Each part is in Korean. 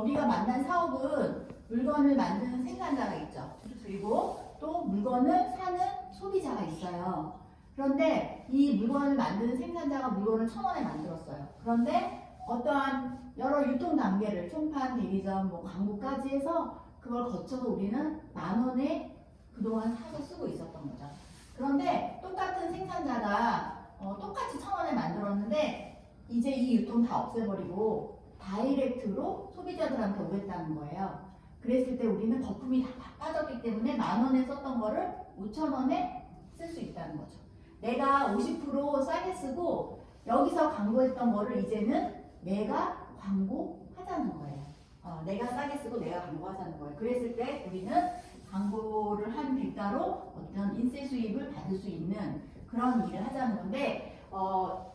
우리가 만난 사업은 물건을 만드는 생산자가 있죠. 그리고 또 물건을 사는 소비자가 있어요. 그런데 이 물건을 만드는 생산자가 물건을 1,000원에 만들었어요. 그런데 어떠한 여러 유통 단계를 총판, 대리점, 뭐 광고까지 해서 그걸 거쳐서 우리는 10,000원에 그동안 사서 쓰고 있었던 거죠. 그런데 똑같은 생산자가 똑같이 1,000원에 만들었는데 이제 이 유통 다 없애버리고 다이렉트로 소비자들한테 오겠다는 거예요. 그랬을 때 우리는 거품이 다 빠졌기 때문에 10,000원에 썼던 거를 5,000원에 쓸 수 있다는 거죠. 내가 50% 싸게 쓰고 여기서 광고했던 거를 이제는 내가 광고하자는 거예요. 내가 싸게 쓰고 내가 광고하자는 거예요. 그랬을 때 우리는 광고를 한 대가로 어떤 인세 수입을 받을 수 있는 그런 일을 하자는 건데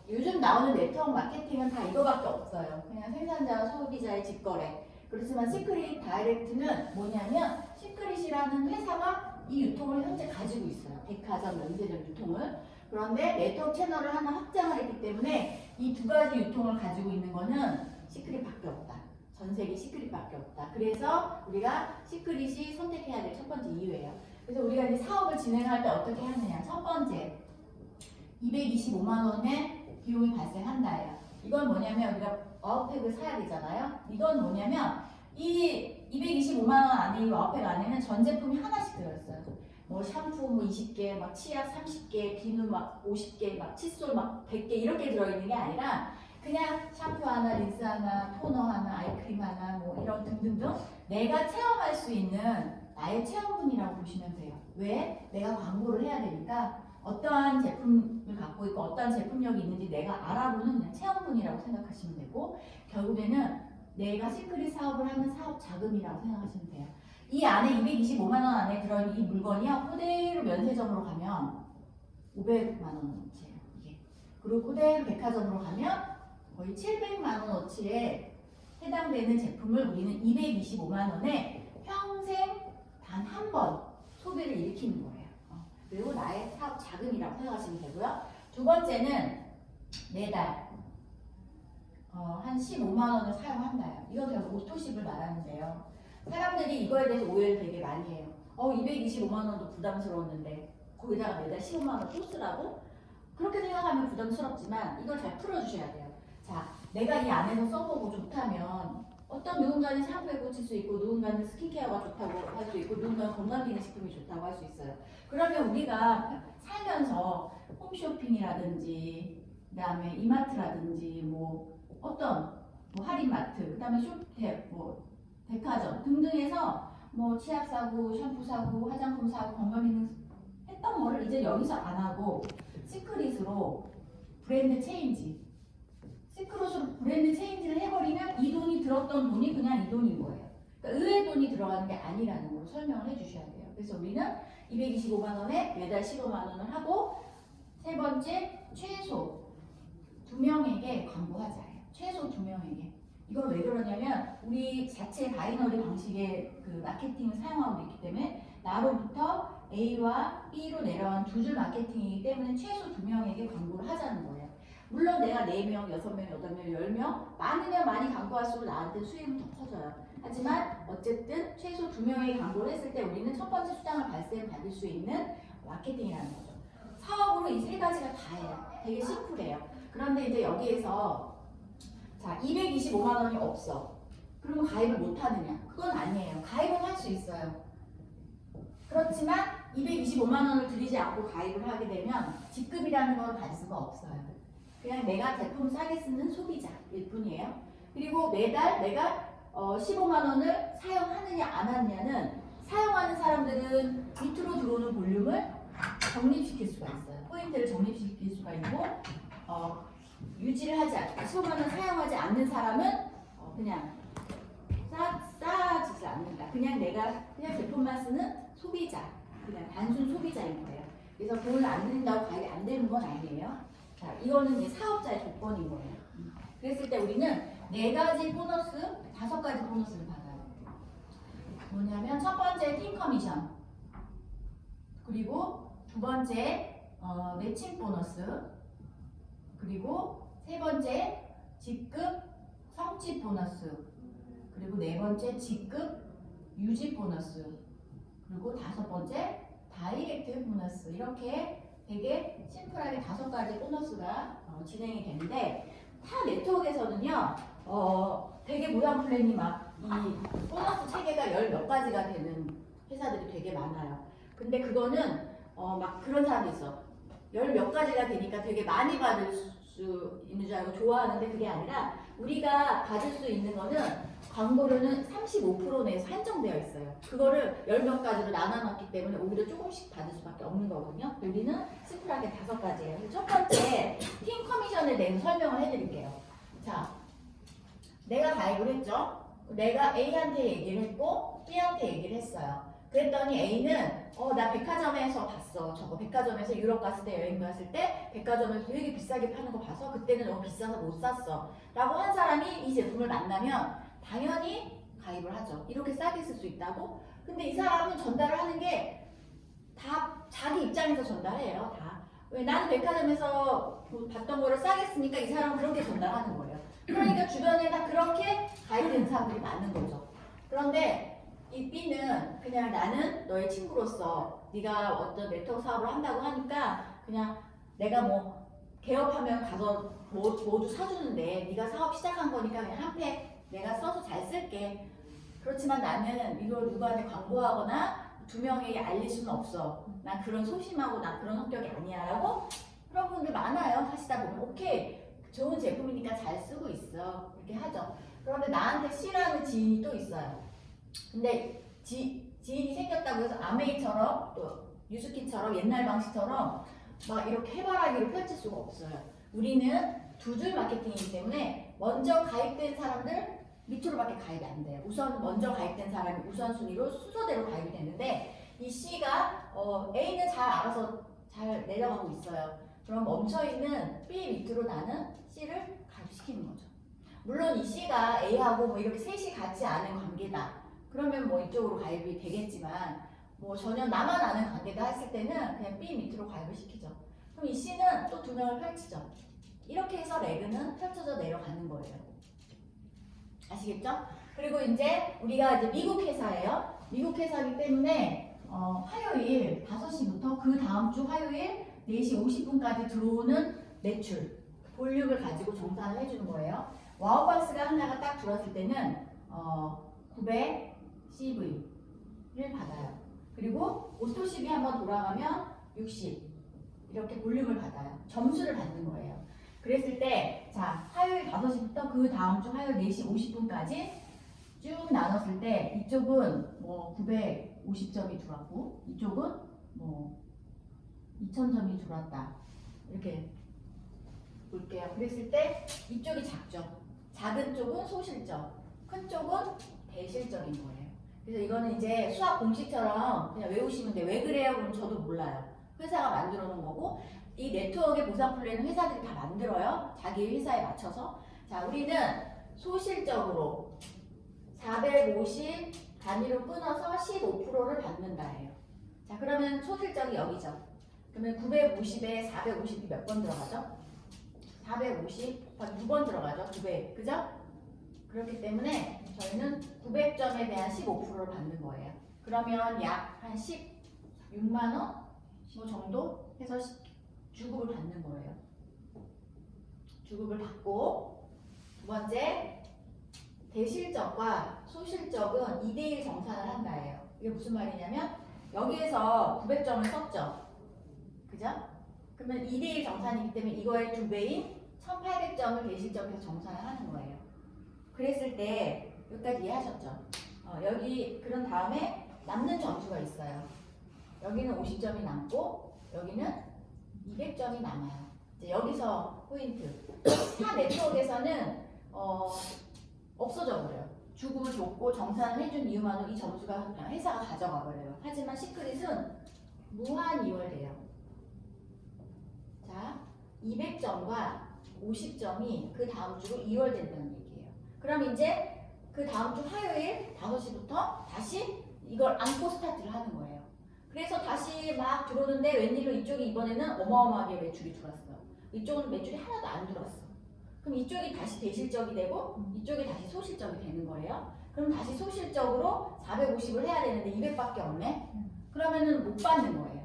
요즘 나오는 네트워크 마케팅은 다 이거밖에 없어요. 그냥 생산자와 소비자의 직거래. 그렇지만 시크릿 다이렉트는 뭐냐면 시크릿이라는 회사가 이 유통을 현재 가지고 있어요. 백화점, 면세점 유통을. 그런데 네트워크 채널을 하나 확장을 했기 때문에 이 두 가지 유통을 가지고 있는 거는 시크릿밖에 없다. 전 세계 시크릿밖에 없다. 그래서 우리가 시크릿이 선택해야 될 첫 번째 이유예요. 그래서 우리가 이제 사업을 진행할 때 어떻게 하느냐. 첫 번째, 225만 원의 비용이 발생한다예요. 이건 뭐냐면 우리가 와우팩을 사야 되잖아요. 이건 뭐냐면 이 225만 원 안에 이 와우팩 안에는 전 제품이 하나씩 들어있어요. 뭐 샴푸 뭐 20개, 막 치약 30개, 비누 막 50개, 막 칫솔 막 100개 이렇게 들어있는 게 아니라 그냥 샴푸 하나, 린스 하나, 토너 하나, 아이크림 하나 뭐 이런 등등등 내가 체험할 수 있는 나의 체험분이라고 보시면 돼요. 왜? 내가 광고를 해야 되니까 어떠한 제품을 갖고 있고 어떠한 제품력이 있는지 내가 알아보는 그냥 체험분이라고 생각하시면 되고 결국에는 내가 시크릿 사업을 하는 사업 자금이라고 생각하시면 돼요. 이 안에 225만 원 안에 들어있는 이 물건이요. 그대로 면세점으로 가면 500만 원어치예요. 이게. 그리고 그대로 백화점으로 가면 거의 700만 원어치에 해당되는 제품을 우리는 225만 원에 평생 단 한 번 소비를 일으키는 거예요. 그리고 나의 사업 자금이라고 생각하시면 되고요. 두 번째는 매달 한 15만 원을 사용한다요. 이건 결국 오토십을 말하는데요. 사람들이 이거에 대해서 오해를 되게 많이 해요. 225만 원도 부담스러웠는데 거기다가 매달 15만 원 또 쓰라고? 그렇게 생각하면 부담스럽지만 이걸 잘 풀어주셔야 돼요. 자, 내가 이 안에서 써보고 좋다면 어떤 누군가는 샴푸에 꽂힐 수 있고 누군가는 스킨케어가 좋다고 할 수 있고 누군가는 건강기능식품이 좋다고 할 수 있어요. 그러면 우리가 살면서 홈쇼핑이라든지 그다음에 이마트라든지 뭐 어떤 뭐 할인마트 그다음에 백화점 등등에서 뭐 치약 사고 샴푸 사고 화장품 사고 건강기능 했던 거를 이제 여기서 안 하고 시크릿으로 브랜드 체인지 시크릿으로 브랜드 체인지를 해버리면 이 돈이 들었던 돈이 그냥 이 돈인 거예요. 그러니까 의외의 돈이 들어가는 게 아니라는 걸 설명을 해주셔야 돼요. 그래서 우리는 225만 원에 매달 15만 원을 하고 세 번째 최소 2명에게 광고하자예요. 최소 2명에게. 이건 왜 그러냐면 우리 자체 바이너리 방식의 그 마케팅을 사용하고 있기 때문에 나로부터 A와 B로 내려간 두 줄 마케팅이기 때문에 최소 2명에게 광고를 하자는 거예요. 물론 내가 4명, 6명, 8명, 10명 많으면 많이 광고할수록 나한테 수익은 더 커져요. 하지만 어쨌든 최소 2명에게 광고를 했을 때 우리는 첫 번째 수당을 발생받을 수 있는 마케팅이라는 거죠. 사업으로 이 세 가지가 다예요. 되게 심플해요. 그런데 이제 여기에서 자 225만 원이 없어. 그러면 가입을 못 하느냐? 그건 아니에요. 가입은 할 수 있어요. 그렇지만 225만 원을 들이지 않고 가입을 하게 되면 직급이라는 걸 갈 수가 없어요. 그냥 내가 제품 싸게 쓰는 소비자일 뿐이에요. 그리고 매달 내가 15만 원을 사용하느냐 안 하느냐는 사용하는 사람들은 밑으로 들어오는 볼륨을 적립시킬 수가 있어요. 포인트를 적립시킬 수가 있고 유지를 하지 않고 15만 원 사용하지 않는 사람은 그냥 싸지지 않는다. 그냥 내가 그냥 제품만 쓰는 소비자, 그냥 단순 소비자인 거예요. 그래서 돈을 안 드린다고 가입이 안 되는 건 아니에요. 자, 이거는 이제 사업자의 조건인 거예요. 그랬을 때 우리는 4가지 보너스, 5가지 보너스를 받아요. 뭐냐면 첫 번째 팀 커미션, 그리고 두 번째 매칭 보너스, 그리고 세 번째 직급 성취 보너스, 그리고 네 번째 직급 유지 보너스, 그리고 다섯 번째 다이렉트 보너스. 이렇게 되게 심플하게 5가지 보너스가 진행이 되는데, 타 네트워크에서는요 되게 모양 플랜이 막 이 보너스 체계가 열 몇 가지가 되는 회사들이 되게 많아요. 근데 그거는 막 그런 사람도 있어. 열 몇 가지가 되니까 되게 많이 받을 수 있는 줄 알고 좋아하는데, 그게 아니라 우리가 받을 수 있는 거는 광고료는 35% 내에서 한정되어 있어요. 그거를 열 몇 가지로 나눠놨기 때문에 오히려 조금씩 받을 수밖에 없는 거거든요. 우리는 심플하게 5가지예요. 그래서 첫 번째 팀 커미션에 대해서 설명을 해드릴게요. 자, 내가 가입을 했죠. 내가 A한테 얘기를 했고 B한테 얘기를 했어요. 그랬더니 A는 나 백화점에서 봤어. 저거 백화점에서 유럽 갔을 때, 여행 갔을 때 백화점에서 되게 비싸게 파는 거 봐서 그때는 너무 비싸서 못 샀어 라고 한 사람이 이 제품을 만나면 당연히 가입을 하죠. 이렇게 싸게 쓸 수 있다고? 근데 이 사람은 전달을 하는 게 다 자기 입장에서 전달해요. 다. 왜? 나는 백화점에서 봤던 거를 싸게 쓰니까 이 사람은 그렇게 전달하는 거예요. 그러니까 주변에 다 그렇게 가입된 사람들이 많은 거죠. 그런데 이 B는 그냥 나는 너의 친구로서 네가 어떤 네트워크 사업을 한다고 하니까 그냥 내가 뭐 개업하면 가서 모두 사주는데 네가 사업 시작한 거니까 그냥 한 팩 내가 써서 잘 쓸게. 그렇지만 나는 이걸 누구한테 광고하거나 2명에게 알릴 수는 없어. 난 그런 소심하고 난 그런 성격이 아니야 라고 그런 분들 많아요. 하시다 보면 오케이 좋은 제품이니까 잘 쓰고 있어 이렇게 하죠. 그런데 나한테 C라는 지인이 또 있어요. 근데 지인이 생겼다고 해서 아메이처럼 또 유스키처럼 옛날 방식처럼 막 이렇게 해바라기로 펼칠 수가 없어요. 우리는 2줄 마케팅이기 때문에 먼저 가입된 사람들 밑으로밖에 가입이 안 돼요. 우선 먼저 가입된 사람이 우선순위로 순서대로 가입이 되는데, 이 C가 A는 잘 알아서 잘 내려가고 있어요. 그럼 멈춰있는 B 밑으로 나는 C를 가입시키는 거죠. 물론 이 C가 A하고 뭐 이렇게 셋이 같지 않은 관계다. 그러면 뭐 이쪽으로 가입이 되겠지만 뭐 전혀 나만 아는 관계다 했을 때는 그냥 B 밑으로 가입을 시키죠. 그럼 이 C는 또 2명을 펼치죠. 이렇게 해서 레그는 펼쳐져 내려가는 거예요. 아시겠죠? 그리고 이제 우리가 이제 미국 회사예요. 미국 회사이기 때문에 화요일 5시부터 그 다음 주 화요일 4시 50분까지 들어오는 매출 볼륨을 가지고 정산을 해주는 거예요. 와우박스가 하나가 딱 들어왔을 때는 900 CV를 받아요. 그리고 오토십이 한번 돌아가면 60 이렇게 볼륨을 받아요. 점수를 받는 거예요. 그랬을 때, 자, 화요일 5시부터 그 다음 주 화요일 4시 50분까지 쭉 나눴을 때 이쪽은 뭐 950점이 들어왔고 이쪽은 뭐 2000점이 들어왔다. 이렇게 볼게요. 그랬을 때 이쪽이 작죠. 작은 쪽은 소실적, 큰 쪽은 대실적인 거예요. 그래서 이거는 이제 수학 공식처럼 그냥 외우시면 돼요. 왜 그래요? 그럼 저도 몰라요. 회사가 만들어 놓은 거고, 이 네트워크의 보상 플랜은 회사들이 다 만들어요. 자기 회사에 맞춰서. 자, 우리는 소실적으로 450 단위로 끊어서 15%를 받는다예요. 자, 그러면 소실적이 여기죠. 그러면 950에 450이 몇 번 들어가죠? 450 2번 들어가죠. 900. 그죠? 그렇기 때문에 저희는 900점에 대한 15%를 받는 거예요. 그러면 약 한 16만 원 뭐 정도 해서 주급을 받는 거예요. 주급을 받고, 두 번째 대실적과 소실적은 2대1 정산을 한다예요. 이게 무슨 말이냐면 여기에서 900점을 썼죠. 그죠? 그러면 2대1 정산이기 때문에 이거의 2배인 1800점을 대실적에서 정산을 하는 거예요. 그랬을 때 여기까지 이해하셨죠? 여기 그런 다음에 남는 점수가 있어요. 여기는 50점이 남고 여기는 200점이 남아요. 이제 여기서 포인트. 타 네트워크에서는 없어져 버려요. 주급을 줬고 정산을 해준 이유만으로 이 점수가 그냥 회사가 가져가 버려요. 하지만 시크릿은 무한 이월돼요. 자, 200점과 50점이 그 다음 주로 이월된다는 얘기예요. 그럼 이제 그 다음 주 화요일 5시부터 다시 이걸 안고 스타트를 하는 거예요. 그래서 다시 막 들어오는데 웬일로 이쪽이 이번에는 어마어마하게 매출이 들어왔어요. 이쪽은 매출이 하나도 안 들어왔어. 그럼 이쪽이 다시 대실적이 되고 이쪽이 다시 소실적이 되는 거예요. 그럼 다시 소실적으로 450을 해야 되는데 200밖에 없네? 그러면은 못 받는 거예요.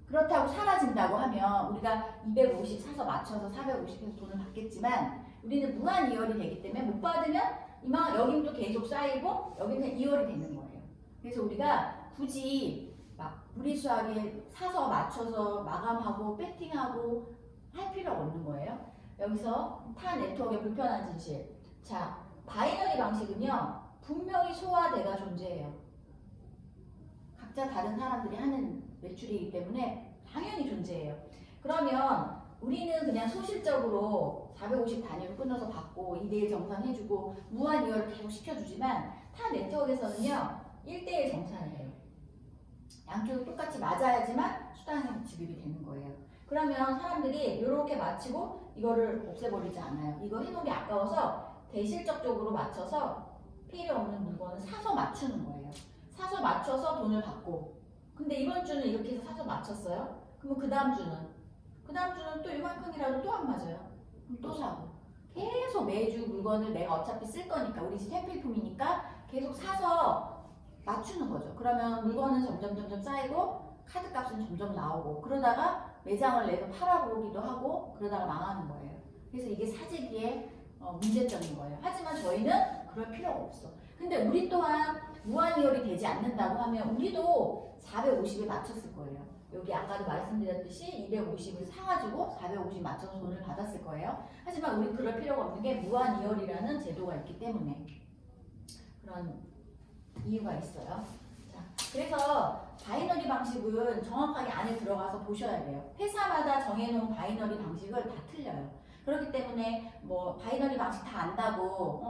그렇다고 사라진다고 하면 우리가 250 사서 맞춰서 450해서 돈을 받겠지만 우리는 무한 이월이 되기 때문에 못 받으면 이만 여긴 또 계속 쌓이고 여기는 이월이 되는 거예요. 그래서 우리가 굳이 막 무리수하게 사서 맞춰서 마감하고 배팅하고 할 필요가 없는 거예요. 여기서 타 네트워크의 불편한 진실. 자, 바이너리 방식은요, 분명히 소화대가 존재해요. 각자 다른 사람들이 하는 매출이기 때문에 당연히 존재해요. 그러면 우리는 그냥 소실적으로 450 단위로 끊어서 받고 2대1 정산해주고 무한 이월을 계속 시켜주지만 타 네트워크에서는요, 1대1 정산을 해요. 양쪽이 똑같이 맞아야지만 수당이 지급이 되는 거예요. 그러면 사람들이 이렇게 맞추고 이거를 없애버리지 않아요. 이거 해놓기 아까워서 대실적적으로 맞춰서 필요 없는 물건을 사서 맞추는 거예요. 사서 맞춰서 돈을 받고. 근데 이번 주는 이렇게 해서 사서 맞췄어요. 그러면 그 다음 주는 또 이만큼이라도 또 안 맞아요. 그럼 또 사고. 계속 매주 물건을 내가 어차피 쓸 거니까 우리 집 생필품이니까 계속 사서 맞추는 거죠. 그러면 물건은 점점 쌓이고 카드 값은 점점 나오고 그러다가 매장을 내서 팔아보기도 하고 그러다가 망하는 거예요. 그래서 이게 사재기의 문제점인 거예요. 하지만 저희는 그럴 필요가 없어. 근데 우리 또한 무한이월이 되지 않는다고 하면 우리도 450에 맞췄을 거예요. 여기 아까도 말씀드렸듯이 250을 사가지고 450 맞춰서 돈을 받았을 거예요. 하지만 우리 그럴 필요가 없는 게 무한이월이라는 제도가 있기 때문에 그런 이유가 있어요. 자, 그래서 바이너리 방식은 정확하게 안에 들어가서 보셔야 돼요. 회사마다 정해놓은 바이너리 방식을 다 틀려요. 그렇기 때문에 뭐 바이너리 방식 다 안다고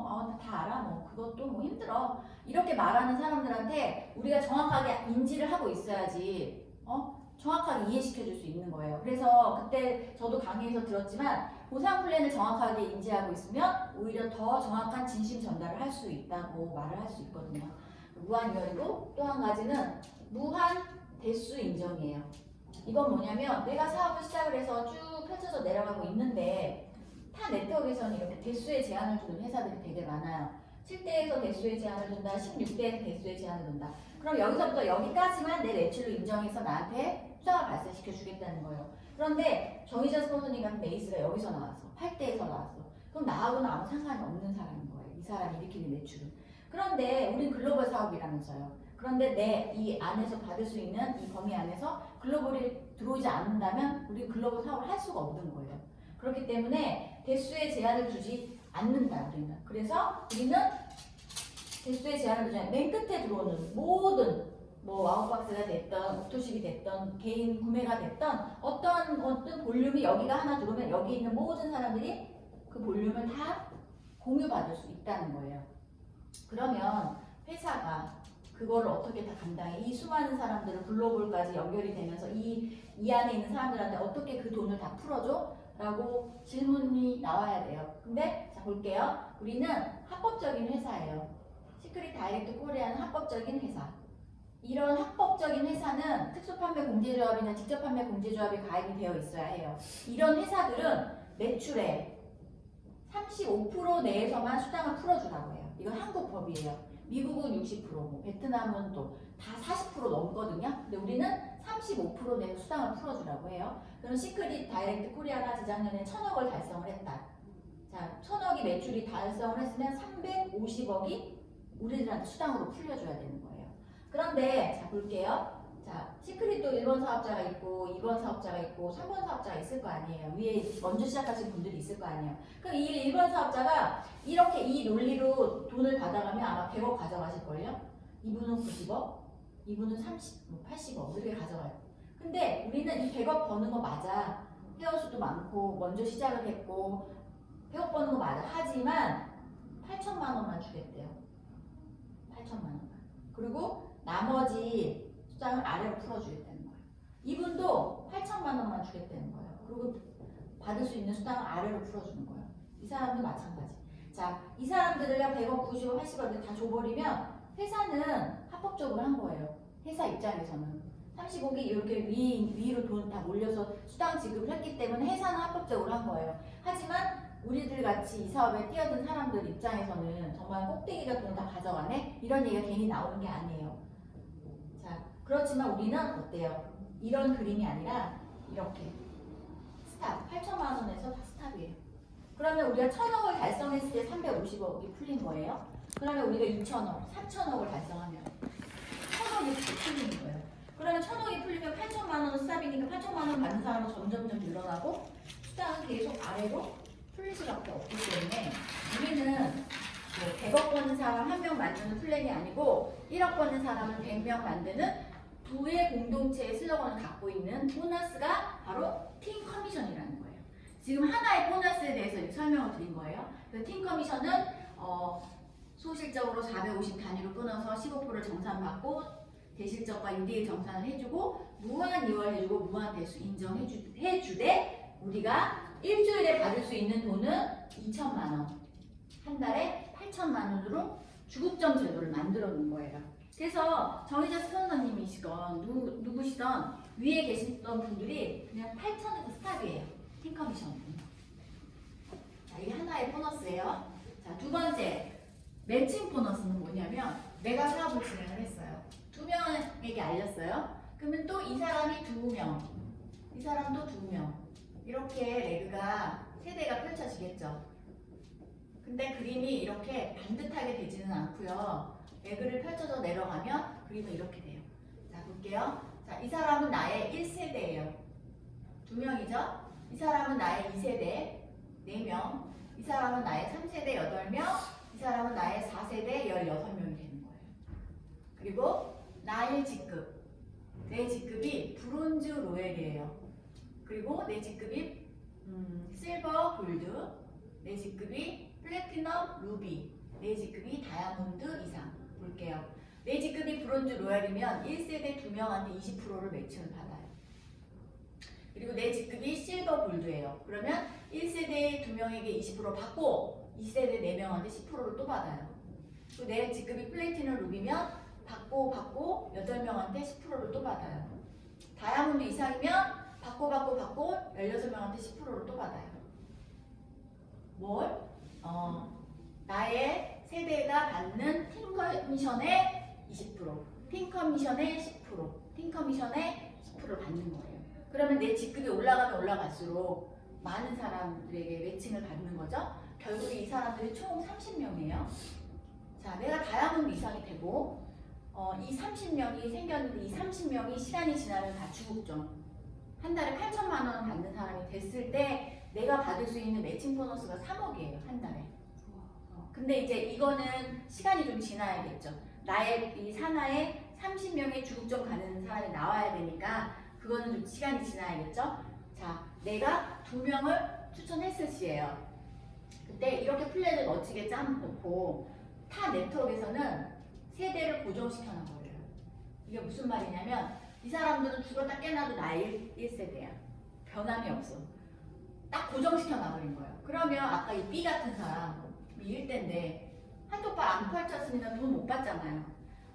다 알아 뭐 그것도 뭐 힘들어 이렇게 말하는 사람들한테 우리가 정확하게 인지를 하고 있어야지 정확하게 이해시켜 줄 수 있는 거예요. 그래서 그때 저도 강의에서 들었지만 보상 플랜을 정확하게 인지하고 있으면 오히려 더 정확한 진심 전달을 할 수 있다고 말을 할 수 있거든요. 무한이월이고 또 한 가지는 무한 대수 인정이에요. 이건 뭐냐면 내가 사업을 시작을 해서 쭉 펼쳐서 내려가고 있는데 타 네트워크에서는 이렇게 대수에 제한을 두는 회사들이 되게 많아요. 7대에서 대수에 제한을 둔다, 16대에서 대수에 제한을 둔다. 그럼 여기서부터 여기까지만 내 매출로 인정해서 나한테 수당을 발생시켜 주겠다는 거예요. 그런데 정의자 스폰서님 같은 에이스가 여기서 나왔어. 8대에서 나왔어. 그럼 나하고는 아무 상관이 없는 사람인 거예요. 이 사람이 일으키는 매출은. 그런데 우린 글로벌 사업이라면서요. 그런데 내 이 안에서 받을 수 있는 이 범위 안에서 글로벌이 들어오지 않는다면 우리 글로벌 사업을 할 수가 없는 거예요. 그렇기 때문에 대수에 제한을 두지 않는다 우리는. 그래서 우리는 대수에 제한을 두지 않는다. 맨 끝에 들어오는 모든 뭐 와우박스가 됐던 옥토식이 됐던 개인 구매가 됐던 어떤 볼륨이 여기가 하나 들어오면 여기 있는 모든 사람들이 그 볼륨을 다 공유받을 수 있다는 거예요. 그러면 회사가 그거를 어떻게 다 감당해? 이 수많은 사람들을 글로벌까지 연결이 되면서 이 안에 있는 사람들한테 어떻게 그 돈을 다 풀어줘? 라고 질문이 나와야 돼요. 근데 자 볼게요. 우리는 합법적인 회사예요. 시크릿 다이렉트 코리아는 합법적인 회사. 이런 합법적인 회사는 특수판매공제조합이나 직접판매공제조합이 가입이 되어 있어야 해요. 이런 회사들은 매출의 35% 내에서만 수당을 풀어주라고 해요. 이건 한국 법이에요. 미국은 60%, 뭐 베트남은 또 다 40% 넘거든요. 근데 우리는 35% 내에서 수당을 풀어주라고 해요. 그럼 시크릿 다이렉트 코리아가 재작년에 1000억을 달성을 했다. 자, 1000억이 매출이 달성을 했으면 350억이 우리들한테 수당으로 풀려줘야 되는 거예요. 그런데 자 볼게요. 자, 시크릿도 1번 사업자가 있고 2번 사업자가 있고 3번 사업자가 있을 거 아니에요. 위에 먼저 시작하신 분들이 있을 거 아니에요. 그럼 이 1번 사업자가 이렇게 이 논리로 돈을 받아가면 아마 100억 가져가실걸요? 이분은 90억, 이분은 80억 이렇게 가져가요. 근데 우리는 이 100억 버는 거 맞아. 회원수도 많고 먼저 시작을 했고 100억 버는 거 맞아. 하지만 8천만 원만 주겠대요. 8천만 원만. 그리고 나머지 수당을 아래로 풀어주겠다는 거예요. 이분도 8천만 원만 주겠다는 거예요. 그리고 받을 수 있는 수당을 아래로 풀어주는 거예요. 이 사람도 마찬가지. 자, 이 사람들을 100억, 90억, 80억 다 줘버리면 회사는 합법적으로 한 거예요. 회사 입장에서는. 35개 이렇게 위로 돈 다 몰려서 수당 지급을 했기 때문에 회사는 합법적으로 한 거예요. 하지만 우리들 같이 이 사업에 뛰어든 사람들 입장에서는 정말 꼭대기가 돈 다 가져가네? 이런 얘기가 괜히 나오는 게 아니에요. 자, 그렇지만 우리는 어때요? 이런 그림이 아니라 이렇게 스탑, 8천만 원에서 다 스탑이에요. 그러면 우리가 1,000억을 달성했을 때 350억이 풀린 거예요. 그러면 우리가 2,000억, 3,000억을 달성하면 1,000억이 풀리는 거예요. 그러면 1,000억이 풀리면 8천만 원은 스탑이니까 8천만 원 받는 사람은 점점점 늘어나고 숫자는 계속 아래로 풀릴 수밖에 없기 때문에 우리는 100억 버는 사람 1명 만드는 플랜이 아니고 1억 버는 사람은 100명 만드는 두의 공동체의 슬로건을 갖고 있는 보너스가 바로 팀 커미션이라는 거예요. 지금 하나의 보너스에 대해서 설명을 드린 거예요. 그 팀 커미션은 소실적으로 450 단위로 끊어서 15%를 정산받고 대실적과 임대일 정산을 해주고 무한 이월해주고 무한 대수 인정해주되 우리가 일주일에 받을 수 있는 돈은 2천만 원, 한 달에 8천만 원으로 주급점 제도를 만들어 놓은 거예요. 그래서 정의자 스폰서님이시건 누구시던 위에 계시던 분들이 그냥 8천에서 스탑이에요. 팀 커미션. 자, 이게 하나의 보너스예요. 자, 두 번째 매칭 보너스는 뭐냐면 내가 사업을 진행을 했어요. 2명에게 알렸어요. 그러면 또 이 사람이 2명, 이 사람도 2명 이렇게 레그가 세대가 펼쳐지겠죠. 근데 그림이 이렇게 반듯하게 되지는 않고요. 레그를 펼쳐서 내려가면 그림은 이렇게 돼요. 자, 볼게요. 자, 이 사람은 나의 1세대예요. 2명이죠. 이 사람은 나의 2세대 4명, 이 사람은 나의 3세대 8명, 이 사람은 나의 4세대 16명이 되는 거예요. 그리고 나의 직급, 내 직급이 브론즈 로얄이에요. 그리고 내 직급이 실버 골드, 내 직급이 플래티넘 루비, 내 직급이 다이아몬드 이상. 볼게요. 내 직급이 브론즈 로얄이면 1세대 2명한테 20%를 매칭을 받아요. 그리고 내 직급이 실버 골드예요. 그러면 1세대 2명에게 20% 받고 2세대 4명한테 10%를 또 받아요. 그리고 내 직급이 플래티넘 루비면 받고 8명한테 10%를 또 받아요. 다이아몬드 이상이면 받고 16명한테 10%를 또 받아요. 뭘? 나의 세대가 받는 팀 커미션의 20%, 팀 커미션의 10%, 팀 커미션의 10%를 받는 거예요. 그러면 내 직급이 올라가면 올라갈수록 많은 사람들에게 매칭을 받는 거죠. 결국 이 사람들이 총 30명이에요. 자, 내가 다이아몬드 이상이 되고 이 30명이 생겼는데 이 30명이 시간이 지나면 다 주급점. 한 달에 8천만 원 받는 사람이 됐을 때 내가 받을 수 있는 매칭 보너스가 3억이에요. 한 달에. 근데 이제 이거는 시간이 좀 지나야겠죠. 나의 이 산하에 30명의 주급점 가는 사람이 나와야 되니까 그거는 좀 시간이 지나야겠죠. 자, 내가 2명을 추천했을 시에요. 그때 이렇게 플랜을 멋지게 짜놓고 타 네트워크에서는 세대를 고정시켜 놔버려요. 이게 무슨 말이냐면 이 사람들은 죽었다 깨나도 나의 1세대야. 변함이 없어. 딱 고정시켜 놔버린 거예요. 그러면 아까 이 B 같은 사람, B 1대인데 한쪽 발 안 펼쳤으면 돈 못 받잖아요.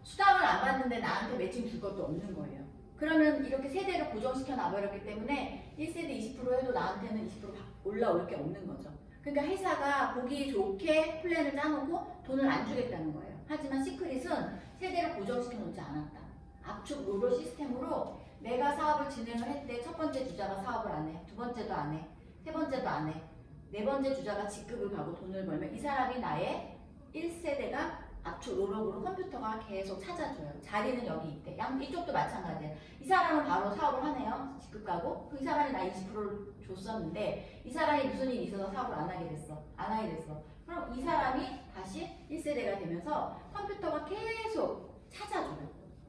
수당을 안 받는데 나한테 매칭 줄 것도 없는 거예요. 그러면 이렇게 세대를 고정시켜 놔버렸기 때문에 1세대 20% 해도 나한테는 20% 올라올 게 없는 거죠. 그러니까 회사가 보기 좋게 플랜을 짜놓고 돈을 안 주겠다는 거예요. 하지만 시크릿은 세대를 고정시켜 놓지 않았다. 압축 롤러 시스템으로 내가 사업을 진행을 했을 첫 번째 주자가 사업을 안 해. 두 번째도 안 해. 세 번째도 안 해. 네 번째 주자가 직급을 가고 돈을 벌면 이 사람이 나의 1세대가 압축 롤업으로 컴퓨터가 계속 찾아줘요. 자리는 여기 있대. 이쪽도 마찬가지예요. 이 사람은 바로 사업을 하네요. 직급 가고. 이 사람이 나 20%를 줬었는데 이 사람이 무슨 일이 있어서 사업을 안 하게 됐어. 안 하게 됐어. 그럼 이 사람이 다시 1세대가 되면서 컴퓨터가 계속 찾아줘요.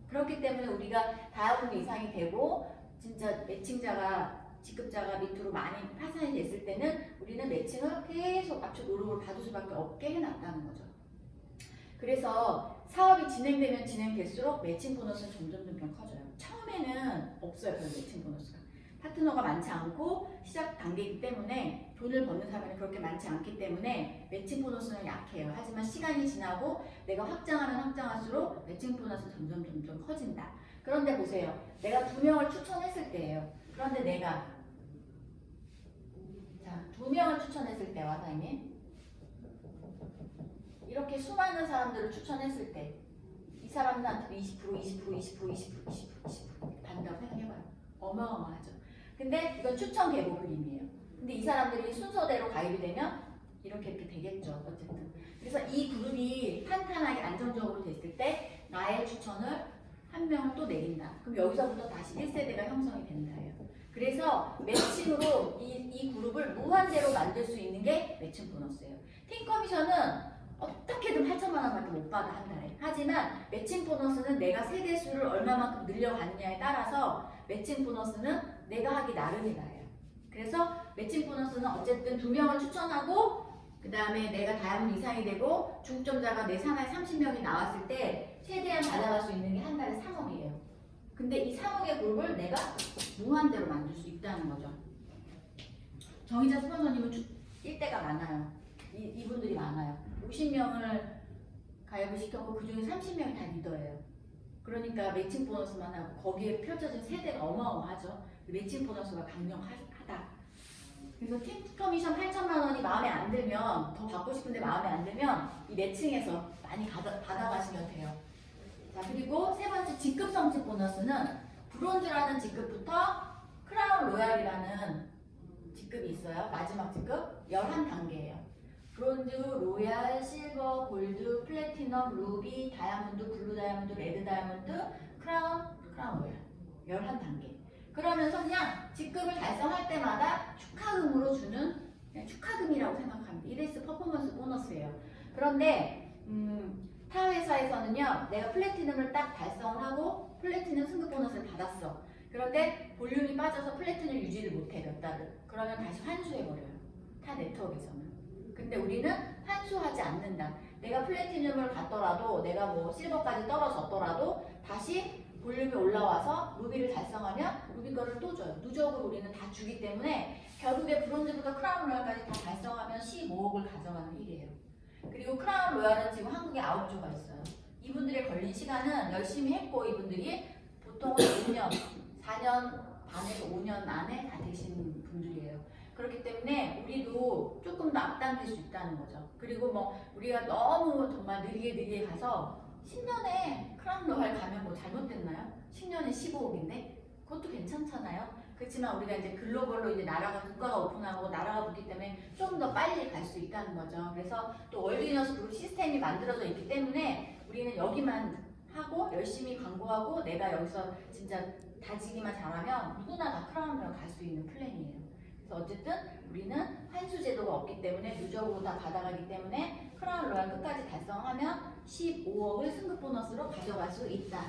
그렇기 때문에 우리가 다이아몬드 이상이 되고 진짜 매칭자가 직급자가 밑으로 많이 파산이 됐을 때는 우리는 매칭을 계속 압축 노력을 받을 수밖에 없게 해놨다는 거죠. 그래서 사업이 진행되면 진행될수록 매칭 보너스는 점점 커져요. 처음에는 없어요. 별 매칭 보너스가. 파트너가 많지 않고 시작 단계이기 때문에 돈을 버는 사람이 그렇게 많지 않기 때문에 매칭 보너스는 약해요. 하지만 시간이 지나고 내가 확장하면 확장할수록 매칭 보너스는 점점 커진다. 그런데 보세요. 내가 2명을 추천했을 때예요. 그런데 내가 자 자, 2명을 추천했을 때와 사장님 이렇게 수많은 사람들을 추천했을 때 이 사람들한테 20% 받는다고 생각해봐요. 어마어마하죠. 근데 이건 추천 계보 그림이에요. 근데 이 사람들이 순서대로 가입이 되면 이렇게 되겠죠. 어쨌든. 그래서 이 그룹이 탄탄하게 안정적으로 됐을 때 나의 추천을 한 명을 또 내린다. 그럼 여기서부터 다시 1세대가 형성이 된다예요. 그래서 매칭으로 이 그룹을 무한대로 만들 수 있는 게 매칭 보너스예요. 팀 커미션은 어떻게든 8천만 원밖에 못 받아 한 달에. 하지만 매칭 보너스는 내가 세대 수를 얼마만큼 늘려갔냐에 따라서 매칭 보너스는 내가 하기 나름이다예요. 그래서 매칭 보너스는 어쨌든 2명을 추천하고 그 다음에 내가 다이아몬드 이상이 되고 중점자가 내 산하에 30명이 나왔을 때 최대한 받아갈 수 있는 게 한 달에 3억이에요. 근데 이 3억의 그룹을 내가 무한대로 만들 수 있다는 거죠. 정의자 스폰서님은 1대가 많아요. 이분들이 많아요. 50명을 가입을 시켰고 그 중에 30명이 다 리더예요. 그러니까 매칭 보너스만 하고 거기에 펼쳐진 세대가 어마어마하죠. 매칭 보너스가 강력하다. 그래서 팀 커미션 8천만 원이 마음에 안 들면 더 받고 싶은데 마음에 안 들면 이 매칭에서 많이 받아가시면 돼요. 자, 그리고 세 번째 직급 성취 보너스는 브론즈라는 직급부터 크라운 로얄이라는 직급이 있어요. 마지막 직급 11단계예요. 브론즈, 로얄, 실버, 골드, 플래티넘, 루비, 다이아몬드, 블루 다이아몬드, 레드 다이아몬드, 크라운 로얄 11단계. 그러면서 그냥 직급을 달성할 때마다 축하금으로 주는 축하금이라고 생각합니다. 이레스 퍼포먼스 보너스예요. 그런데 타 회사에서는요, 내가 플래티넘을 딱 달성을 하고 플래티넘 승급 보너스를 받았어. 그런데 볼륨이 빠져서 플래티넘 유지를 못해 몇 달을. 그러면 다시 환수해버려요. 타 네트워크에서는. 근데 우리는 환수하지 않는다. 내가 플래티넘을 갔더라도 내가 뭐 실버까지 떨어졌더라도 다시 볼륨이 올라와서 루비를 달성하면 루비 거를 또 줘요. 누적으로 우리는 다 주기 때문에 결국에 브론즈부터 크라운 로얄까지 다 달성하면 15억을 가져가는 일이에요. 그리고 크라운 로얄은 지금 한국에 9조가 있어요. 이분들의 걸린 시간은 열심히 했고 이분들이 보통은 5년, 4년 반에서 5년 안에 다 되신 분들이에요. 그렇기 때문에 우리도 조금 더 앞당길 수 있다는 거죠. 그리고 뭐 우리가 너무 정말 느리게 가서 10년에 크라운 로얄 가면 뭐 잘못됐나요? 10년에 15억인데 그것도 괜찮잖아요. 그렇지만 우리가 이제 글로벌로 이제 나라가 국가가 오픈하고 나라가 붙기 때문에 좀 더 빨리 갈 수 있다는 거죠. 그래서 또 월드위너스 그룹 시스템이 만들어져 있기 때문에 우리는 여기만 하고 열심히 광고하고 내가 여기서 진짜 다지기만 잘하면 누구나 다 크라운 로얄 갈 수 있는 플랜이에요. 그래서 어쨌든 우리는 환수 제도가 없기 때문에 누적으로 다 받아가기 때문에 크라운 로얄 끝까지 달성하면 15억을 승급 보너스로 가져갈 수 있다.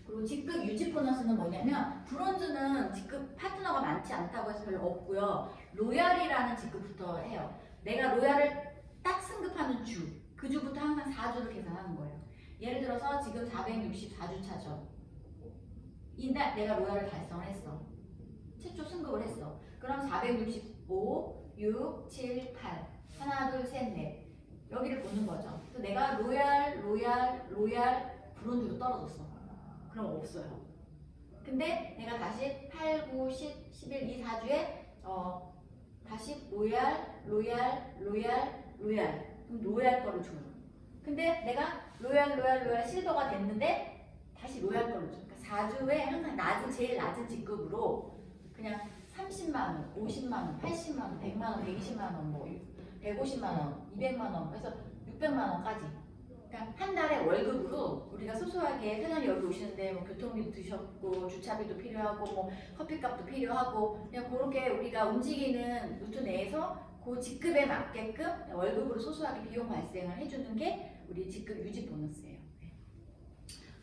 그리고 직급 유지 보너스는 뭐냐면 브론즈는 직급 파트너가 많지 않다고 해서 별로 없고요. 로얄이라는 직급부터 해요. 내가 로얄을 딱 승급하는 주, 그 주부터 항상 4주를 계산하는 거예요. 예를 들어서 지금 464주 차죠. 이날 내가 로얄을 달성을 했어. 최초 승급을 했어. 그럼 465, 6, 7, 8 하나, 둘, 셋, 넷 여기를 보는 거죠. 그래서 내가 로얄, 브론즈로 떨어졌어. 그럼 없어요. 근데 내가 다시 8, 9, 10, 11, 2, 4주에 다시 로얄 그럼 로얄 거를 줘요. 근데 내가 로얄 실버가 됐는데 다시 로얄 거를 줘요. 그러니까 4주에 항상 제일 낮은 직급으로 그냥 30만 원, 50만 원, 80만 원, 100만 원, 120만 원, 뭐 150만 원, 200만 원, 그래서 600만 원까지. 그러니까 한 달에 월급으로 우리가 소소하게 회장님 여기 오시는데 뭐 교통비도 드셨고 주차비도 필요하고 뭐 커피값도 필요하고 그냥 그렇게 우리가 움직이는 루트 내에서 그 직급에 맞게끔 월급으로 소소하게 비용 발생을 해주는 게 우리 직급 유지 보너스예요.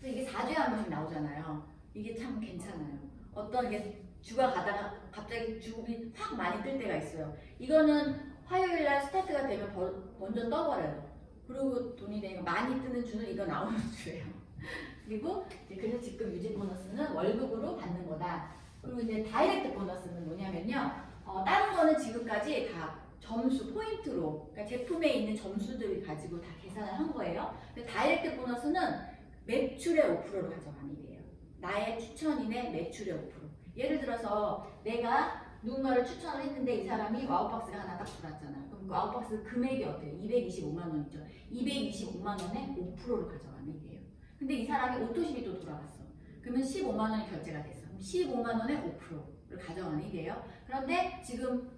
그래서 이게 4주에 한 번씩 나오잖아요. 이게 참 괜찮아요. 어떤 게 주가 가다가 갑자기 주급이 확 많이 뜰 때가 있어요. 이거는 화요일날 스타트가 되면 먼저 떠버려요. 그리고 돈이 되니까 많이 뜨는 주는 이거 나오는 주예요. 그리고 이제 그래서 직급 유지 보너스는 월급으로 받는 거다. 그리고 이제 다이렉트 보너스는 뭐냐면요. 다른 거는 지금까지 다 점수, 포인트로 그러니까 제품에 있는 점수들을 가지고 다 계산을 한 거예요. 근데 다이렉트 보너스는 매출의 5%를 가져가는 일이에요. 나의 추천인의 매출의 5%. 예를 들어서 내가 누군가를 추천을 했는데 이 사람이 와우박스가 하나 딱 들어왔잖아. 그럼 그 와우박스 금액이 어때요? 225만 원이죠. 225만 원에 5%를 가져가는 얘기예요. 근데 이 사람이 오토십이 또 돌아갔어. 그러면 15만 원이 결제가 됐어. 그럼 15만 원에 5%를 가져가는 얘기예요. 그런데 지금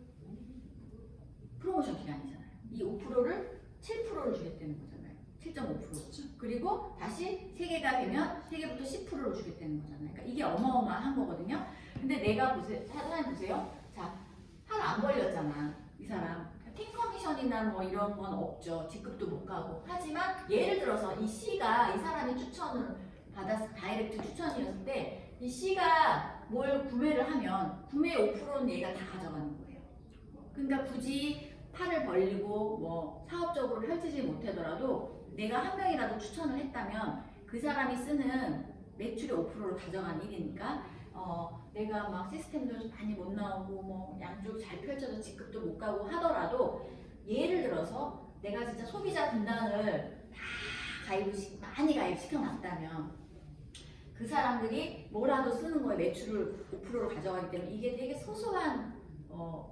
프로모션 기간이잖아요. 이 5%를 7%를 주겠다는 거잖아요. 7.5%. 그리고 다시 3개가 되면 3개부터 10%를 주겠다는 거잖아요. 그러니까 이게 어마어마한 거거든요. 근데 내가 보세요. 사장님 보세요. 자, 하나 안 걸렸잖아. 이 사람. 팀 커미션이나 뭐 이런 건 없죠. 직급도 못 가고. 하지만 예를 들어서 이 C가 이 사람이 추천을 받았을 다이렉트 추천이었을 때 이 C가 뭘 구매를 하면 구매의 5%는 얘가 다 가져가는 거예요. 그러니까 굳이 팔을 벌리고 뭐 사업적으로 펼치지 못하더라도 내가 한 명이라도 추천을 했다면 그 사람이 쓰는 매출의 5%를 가져가는 일이니까 내가 막 시스템도 많이 못 나오고 뭐 양쪽 잘 펼쳐서 직급도 못 가고 하더라도 예를 들어서 내가 진짜 소비자 분단을 다 많이 가입시켜 놨다면 그 사람들이 뭐라도 쓰는 거에 매출을 5%를 가져가기 때문에 이게 되게 소소한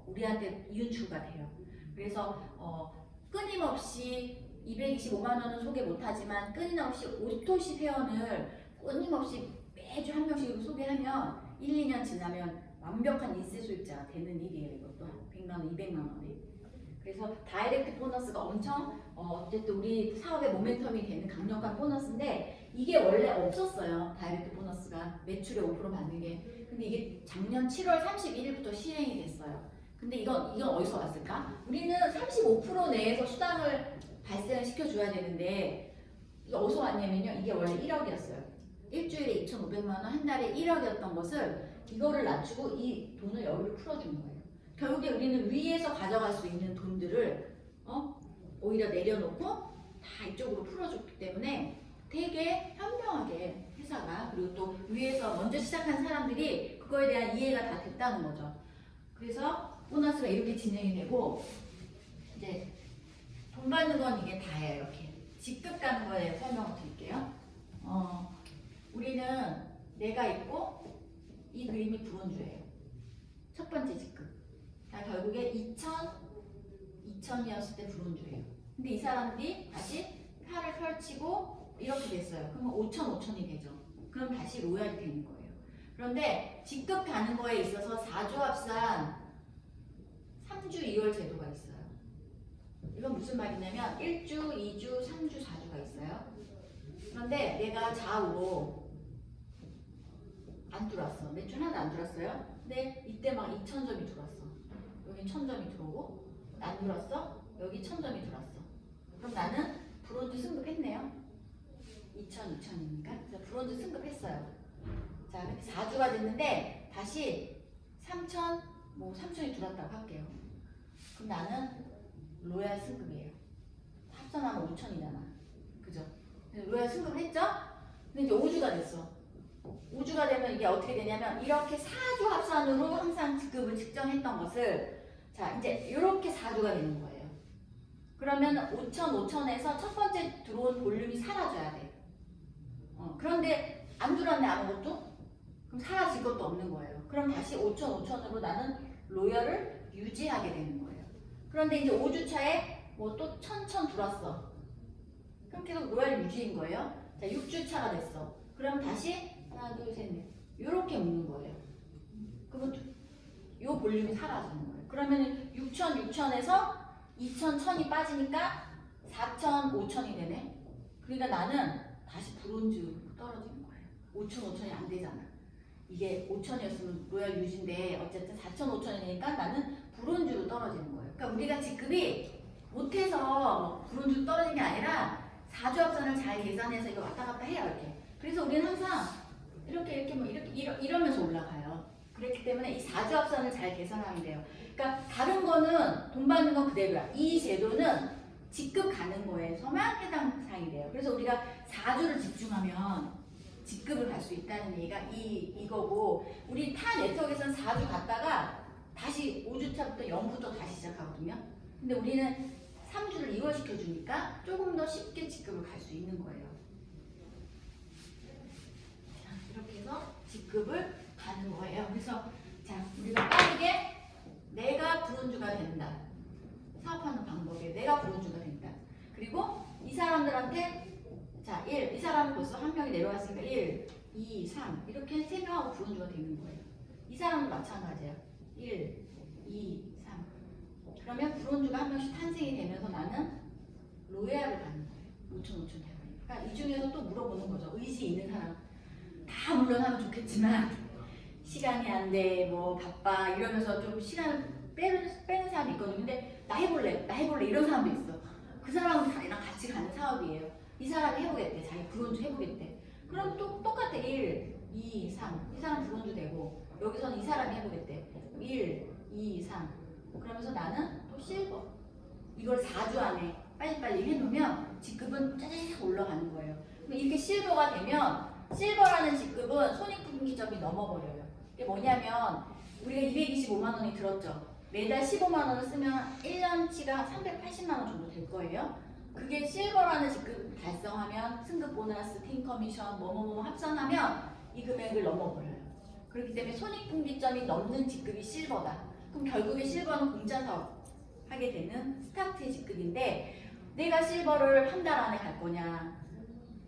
우리한테 이윤추가 돼요. 그래서 끊임없이 225만 원은 소개 못하지만 끊임없이 오토시 회원을 끊임없이 매주 한 명씩 소개하면 1, 2년 지나면 완벽한 인세 수입자가 되는 일이에요. 이것도 100만 원, 200만 원에. 그래서 다이렉트 보너스가 엄청 어쨌든 우리 사업의 모멘텀이 되는 강력한 보너스인데 이게 원래 없었어요. 다이렉트 보너스가 매출의 5% 받는 게. 근데 이게 작년 7월 31일부터 시행이 됐어요. 근데 이건 어디서 왔을까? 우리는 35% 내에서 수당을 발생을 시켜줘야 되는데 이게 어디서 왔냐면요. 이게 원래 1억이었어요. 일주일에 2,500만 원, 한 달에 1억이었던 것을 이거를 낮추고 이 돈을 여기로 풀어준 거예요. 결국에 우리는 위에서 가져갈 수 있는 돈들을 오히려 내려놓고 다 이쪽으로 풀어줬기 때문에 되게 현명하게 회사가 그리고 또 위에서 먼저 시작한 사람들이 그거에 대한 이해가 다 됐다는 거죠. 그래서 보너스가 이렇게 진행이 되고 이제 돈 받는 건 이게 다예요. 이렇게 직급 가는 거에 대해 설명을 드릴게요. 우리는 내가 있고 이 그림이 브론즈예요. 첫 번째 직급. 자, 결국에 2000이었을 때 브론즈예요. 근데 이 사람들이 다시 팔을 펼치고 이렇게 됐어요. 그러면 5000이 되죠. 그럼 다시 로얄이 되는 거예요. 그런데 직급 가는 거에 있어서 4조 합산 3주 2월 제도가 있어요. 이건 무슨 말이냐면 1주, 2주, 3주, 4주가 있어요. 그런데 내가 좌우로 안 들어왔어. 매출 하나도 안 들어왔어요. 근데 이때 막 2000점이 들어왔어. 여기 1000점이 들어오고 안 들어왔어. 여기 1000점이 들어왔어. 그럼 나는 브론즈 승급했네요. 2000이니까. 그래서 브론즈 승급했어요. 자, 4주가 됐는데 다시 3000이 들어왔다고 할게요. 그럼 나는 로얄 승급이에요. 합산하면 5000이잖아. 그죠? 로얄 승급을 했죠? 근데 이제 5주가 됐어. 5주가 되면 이게 어떻게 되냐면 이렇게 4주 합산으로 항상 직급을 측정했던 것을 자 이제 이렇게 4주가 되는 거예요. 그러면 5000에서 첫 번째 들어온 볼륨이 사라져야 돼. 그런데 안 들어왔네 아무것도? 그럼 사라질 것도 없는 거예요. 그럼 다시 5000으로 나는 로열을 유지하게 되는 거예요. 그런데 이제 5주 차에 뭐 또 1000 들어왔어. 그럼 계속 로열 유지인 거예요. 자 6주 차가 됐어. 그럼 다시 하나, 둘, 셋, 넷. 요렇게 묶는 거예요. 그러면 요 볼륨이 사라지는 거예요. 그러면 6000에서 2000, 1000이 빠지니까 4000, 5000이 되네. 그러니까 나는 다시 브론즈로 떨어지는 거예요. 5000이 안 되잖아. 이게 5000이었으면 로얄 유지인데 어쨌든 4000, 5000이니까 나는 브론즈로 떨어지는 거예요. 그러니까 우리가 직급이 못해서 브론즈로 떨어지는 게 아니라 4주 합산을 잘 계산해서 이거 왔다 갔다 해요. 이렇게. 그래서 우리는 항상 이렇게 이러면서 올라가요. 그렇기 때문에 이 4주 합산을 잘 계산하면 돼요. 그러니까 다른 거는 돈 받는 건 그대로야. 이 제도는 직급 가는 거에서만 해당 사항이 돼요. 그래서 우리가 4주를 집중하면 직급을 갈 수 있다는 얘기가 이거고 우리 타 네트워크에서는 4주 갔다가 다시 5주차부터 0부터 다시 시작하거든요. 근데 우리는 3주를 이월시켜 주니까 조금 더 쉽게 직급을 갈 수 있는 거예요. 자, 이렇게 해서 직급을 가는 거예요. 그래서 자, 우리가 빠르게 자, 1. 이 사람은 벌써 한 명이 내려왔으니까 1, 2, 3 이렇게 3명하고 브론즈가 되는 거예요. 이 사람도 마찬가지예요. 1, 2, 3 그러면 브론즈가 한 명씩 탄생이 되면서 나는 로얄을 받는 거예요. 5천 되고. 그러니까 이 중에서 또 물어보는 거죠. 의지 있는 사람. 다 물론 하면 좋겠지만 시간이 안 돼, 뭐 바빠 이러면서 좀 시간을 빼는 사람이 있거든요. 근데 나 해볼래 이런 사람도 있어. 그 사람은 나랑 같이 가는 사업이에요. 이 사람이 해보겠대. 자기 브론즈 해보겠대. 그럼 또 똑같아. 1, 2, 3. 이 사람 브론즈 되고 여기서는 이 사람이 해보겠대. 1, 2, 3. 그러면서 나는 또 실버. 이걸 4주 안에 빨리빨리 해놓으면 직급은 짜자작 올라가는 거예요. 이렇게 실버가 되면 실버라는 직급은 손익분기점이 넘어버려요. 이게 뭐냐면 우리가 225만 원이 들었죠. 매달 15만 원을 쓰면 1년치가 380만 원 정도 될 거예요. 그게 실버라는 직급 달성하면 승급 보너스, 팀 커미션, 뭐뭐뭐 합산하면 이 금액을 넘어버려요. 그렇기 때문에 손익분기점이 넘는 직급이 실버다. 그럼 결국에 실버는 공짜 사업 하게 되는 스타트의 직급인데 내가 실버를 한 달 안에 갈 거냐,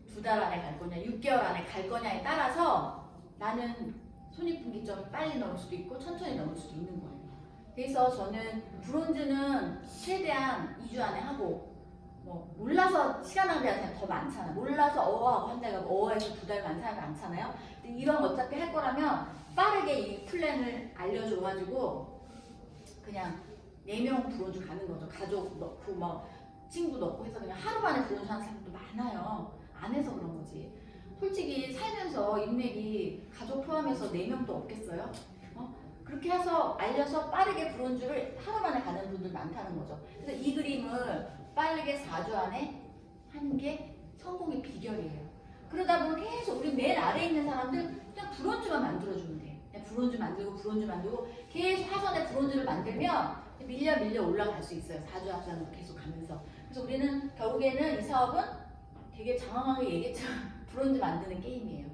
2달 안에 갈 거냐, 6개월 안에 갈 거냐에 따라서 나는 손익분기점을 빨리 넘을 수도 있고 천천히 넘을 수도 있는 거예요. 그래서 저는 브론즈는 최대한 2주 안에 하고 뭐 몰라서 시간 낭비하는 사람이 더 많잖아요. 몰라서 어어하고 한 달 가고 어어해서 2달 간 사람이 많잖아요. 근데 이런 어차피 할 거라면 빠르게 이 플랜을 알려줘가지고 그냥 4명 브론즈 가는 거죠. 가족 넣고 뭐 친구 넣고 해서 그냥 하루 만에 브론즈 하는 사람도 많아요. 안 해서 그런 거지. 솔직히 살면서 인맥이 가족 포함해서 4명도 없겠어요? 그렇게 해서 알려서 빠르게 브론즈를 하루 만에 가는 분들 많다는 거죠. 그래서 이 그림을 빠르게 4주 안에 하는 게 성공의 비결이에요. 그러다 보면 계속 우리 맨 아래에 있는 사람들 그냥 브론즈만 만들어주면 돼. 그냥 브론즈 만들고 계속 화선에 브론즈를 만들면 밀려 올라갈 수 있어요. 4주 앞산으로 계속 가면서. 그래서 우리는 결국에는 이 사업은 되게 장황하게 얘기했지만 브론즈 만드는 게임이에요.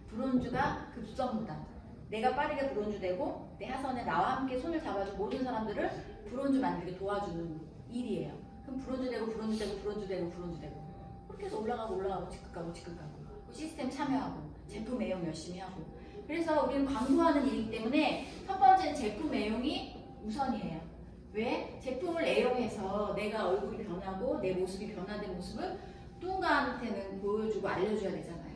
브론즈가 급선무다. 내가 빠르게 브론즈 되고 내 하선에 나와 함께 손을 잡아준 모든 사람들을 브론즈 만들게 도와주는 일이에요. 그럼 브론즈 되고 그렇게 해서 올라가고 직급 가고 시스템 참여하고 제품 애용 열심히 하고. 그래서 우리는 광고하는 일이기 때문에 첫 번째는 제품 애용이 우선이에요. 왜? 제품을 애용해서 내가 얼굴이 변하고 내 모습이 변화된 모습을 누군가한테는 보여주고 알려줘야 되잖아요.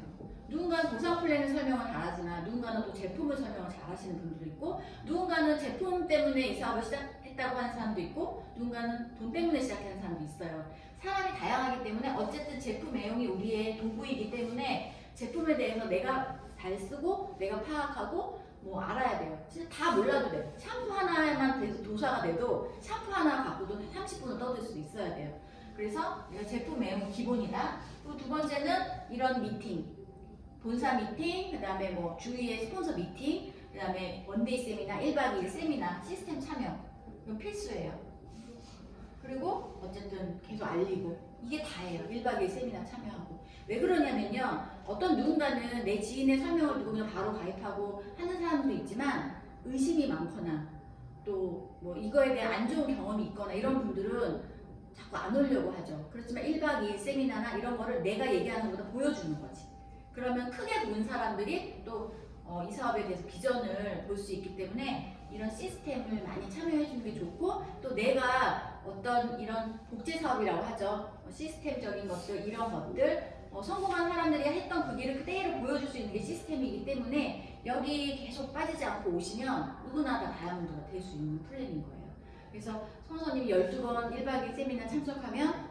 누군가는 보상 플랜을 설명을 잘하지만 누군가는 또 제품을 설명을 잘하시는 분들도 있고 누군가는 제품 때문에 이 사업을 시작했다고 하는 사람도 있고 누군가는 돈 때문에 시작하는 사람도 있어요. 사람이 다양하기 때문에 어쨌든 제품 애용이 우리의 도구이기 때문에 제품에 대해서 내가 잘 쓰고 내가 파악하고 뭐 알아야 돼요. 진짜 다 몰라도 돼요. 샴푸 하나만 돼도 도사가 돼도 샴푸 하나 갖고도 30분을 떠들 수도 있어야 돼요. 그래서 내가 제품 애용은 기본이다. 그리고 두 번째는 이런 미팅, 본사 미팅, 그 다음에 뭐 주위의 스폰서 미팅, 그 다음에 원데이 세미나, 1박 2일 세미나, 시스템 참여. 이건 필수예요. 그리고 어쨌든 계속 알리고 이게 다예요. 1박 2일 세미나 참여하고. 왜 그러냐면요. 어떤 누군가는 내 지인의 설명을 듣고 그냥 바로 가입하고 하는 사람도 있지만 의심이 많거나 또 뭐 이거에 대한 안 좋은 경험이 있거나 이런 분들은 자꾸 안 오려고 하죠. 그렇지만 1박 2일 세미나나 이런 거를 내가 얘기하는 것보다 보여주는 거지. 그러면 크게 본 사람들이 또 이 사업에 대해서 비전을 볼 수 있기 때문에 이런 시스템을 많이 참여해 주는 게 좋고 또 내가 어떤 이런 복제 사업이라고 하죠. 시스템적인 것들 이런 것들 성공한 사람들이 했던 그 길을 그대로 보여줄 수 있는 게 시스템이기 때문에 여기 계속 빠지지 않고 오시면 누구나 다 다이아몬드가 될 수 있는 플랜인 거예요. 그래서 성선님이 12번 1박 2일 세미나 참석하면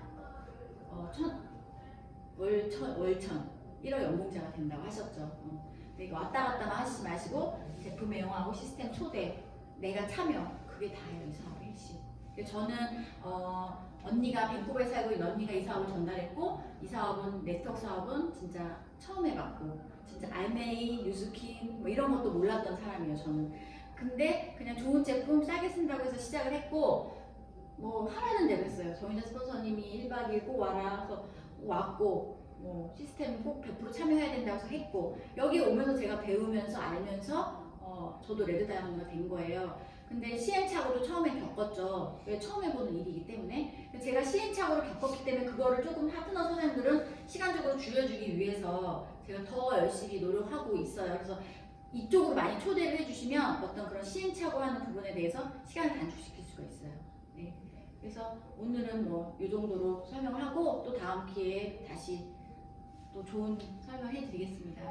월천 1억 연봉자가 된다고 하셨죠. 이거 왔다 갔다만 하시지 마시고 제품 애용하고 시스템 초대, 내가 참여, 그게 다예요. 이 사업의 핵심. 저는 언니가 밴쿠버에 살고 있는 언니가 이 사업을 전달했고 이 사업은 네트워크 사업은 진짜 처음 해봤고 진짜 알메이, 유스킨 뭐 이런 것도 몰랐던 사람이에요. 저는. 근데 그냥 좋은 제품 싸게 쓴다고 해서 시작을 했고 뭐 하라는 대로 했어요. 정인자 스폰서님이 1박 2일 꼭 와라 해서 왔고 뭐 시스템 꼭 100% 참여해야 된다고 해서 했고 여기 오면서 제가 배우면서 알면서 저도 레드 다이아몬드가 된 거예요. 근데 시행착오도 처음에 겪었죠. 왜 처음 해보는 일이기 때문에. 제가 시행착오를 겪었기 때문에 그거를 조금 파트너 선생님들은 시간적으로 줄여주기 위해서 제가 더 열심히 노력하고 있어요. 그래서 이쪽으로 많이 초대를 해주시면 어떤 그런 시행착오 하는 부분에 대해서 시간을 단축시킬 수가 있어요. 네. 그래서 오늘은 뭐 이 정도로 설명을 하고 또 다음 기회에 다시 또 좋은 설명해 드리겠습니다.